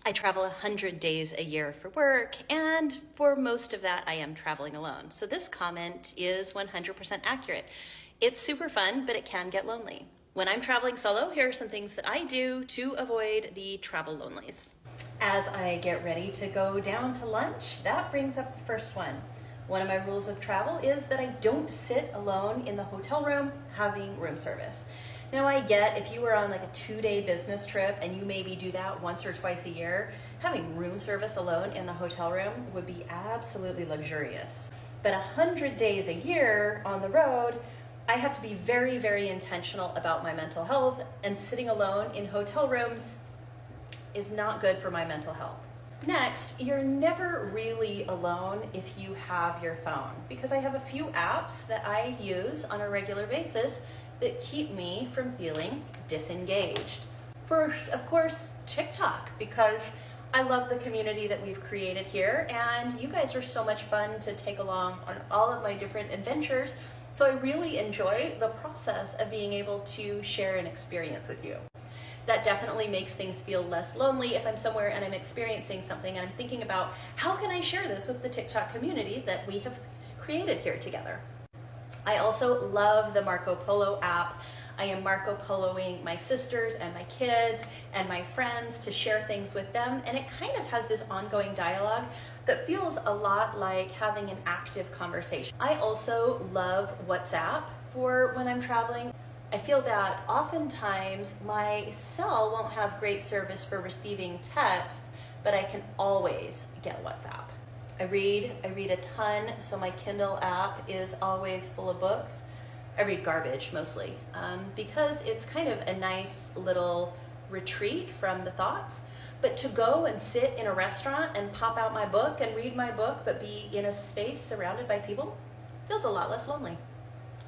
I travel 100 days a year for work, and for most of that, I am traveling alone. So this comment is 100% accurate. It's super fun, but it can get lonely. When I'm traveling solo, here are some things that I do to avoid the travel lonelies. As I get ready to go down to lunch, that brings up the first one. One of my rules of travel is that I don't sit alone in the hotel room having room service. Now I get if you were on like a 2-day business trip and you maybe do that once or twice a year, having room service alone in the hotel room would be absolutely luxurious. But 100 days a year on the road, I have to be very, very intentional about my mental health, and sitting alone in hotel rooms is not good for my mental health. Next, you're never really alone if you have your phone, because I have a few apps that I use on a regular basis that keep me from feeling disengaged. First, of course, TikTok, because I love the community that we've created here, and you guys are so much fun to take along on all of my different adventures, so I really enjoy the process of being able to share an experience with you. That definitely makes things feel less lonely if I'm somewhere and I'm experiencing something and I'm thinking about how can I share this with the TikTok community that we have created here together. I also love the Marco Polo app. I am Marco Poloing my sisters and my kids and my friends to share things with them, and it kind of has this ongoing dialogue that feels a lot like having an active conversation. I also love WhatsApp for when I'm traveling. I feel that oftentimes my cell won't have great service for receiving text, but I can always get WhatsApp. I read a ton, so my Kindle app is always full of books. I read garbage mostly, because it's kind of a nice little retreat from the thoughts. But to go and sit in a restaurant and pop out my book and read my book, but be in a space surrounded by people, feels a lot less lonely.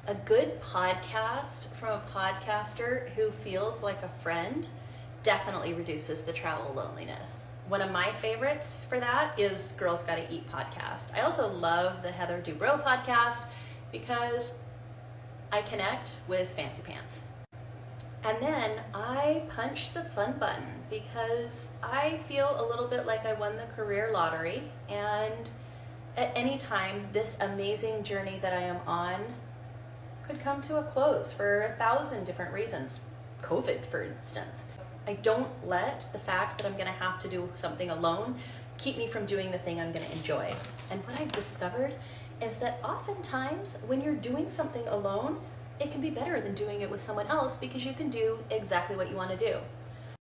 A good podcast from a podcaster who feels like a friend definitely reduces the travel loneliness. One of my favorites for that is Girls Gotta Eat podcast. I also love the Heather Dubrow podcast because I connect with Fancy Pants. And then I punch the fun button because I feel a little bit like I won the career lottery, and at any time this amazing journey that I am on could come to a close for 1,000 different reasons. COVID, for instance. I don't let the fact that I'm gonna have to do something alone keep me from doing the thing I'm gonna enjoy. And what I've discovered is that oftentimes when you're doing something alone, it can be better than doing it with someone else because you can do exactly what you wanna do.